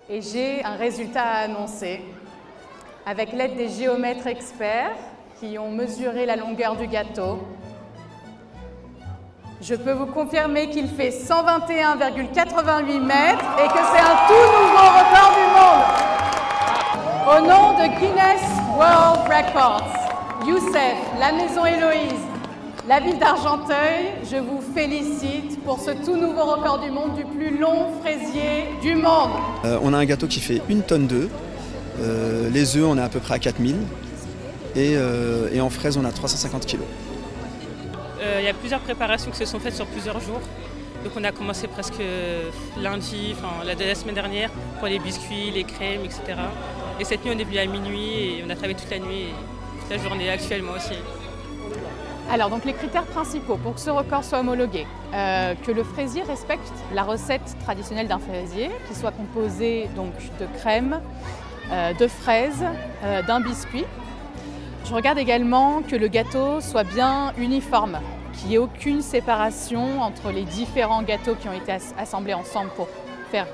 et j'ai un résultat à annoncer avec l'aide des géomètres experts qui ont mesuré la longueur du gâteau. Je peux vous confirmer qu'il fait 121,88 mètres et que c'est un tout nouveau record du monde. Au nom de Guinness World Records, Youssef, la Maison Héloïse, la ville d'Argenteuil, je vous félicite pour ce tout nouveau record du monde du plus long fraisier du monde. On a un gâteau qui fait 1 tonne d'œufs. Les œufs, on est à peu près à 4000. Et en fraises, on a 350 kg. Il y a plusieurs préparations qui se sont faites sur plusieurs jours. Donc on a commencé presque lundi, la semaine dernière, pour les biscuits, les crèmes, etc. Et cette nuit, on est venu à minuit et on a travaillé toute la nuit et toute la journée actuellement aussi. Alors, donc les critères principaux pour que ce record soit homologué, que le fraisier respecte la recette traditionnelle d'un fraisier, qui soit composé donc de crème, de fraises, d'un biscuit. Je regarde également que le gâteau soit bien uniforme, qu'il n'y ait aucune séparation entre les différents gâteaux qui ont été assemblés ensemble pour faire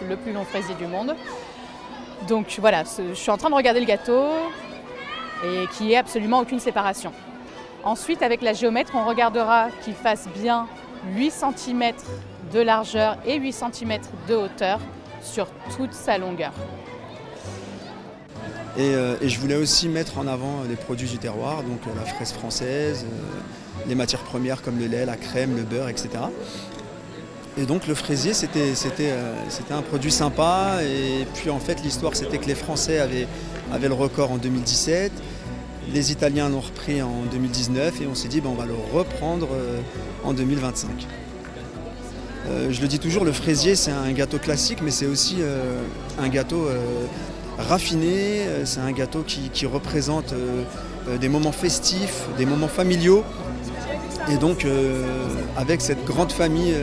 le plus long fraisier du monde. Donc voilà, je suis en train de regarder le gâteau et qu'il n'y ait absolument aucune séparation. Ensuite, avec la géomètre, on regardera qu'il fasse bien 8 cm de largeur et 8 cm de hauteur sur toute sa longueur. Et je voulais aussi mettre en avant les produits du terroir, donc la fraise française, les matières premières comme le lait, la crème, le beurre, etc. Et donc le fraisier, c'était un produit sympa. Et puis en fait, l'histoire, c'était que les Français avaient le record en 2017. Les Italiens l'ont repris en 2019 et on s'est dit on va le reprendre en 2025. Je le dis toujours, le fraisier c'est un gâteau classique mais c'est aussi un gâteau raffiné, c'est un gâteau qui représente des moments festifs, des moments familiaux. Et donc avec cette grande famille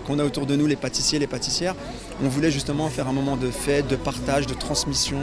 qu'on a autour de nous, les pâtissiers, les pâtissières, on voulait justement faire un moment de fête, de partage, de transmission.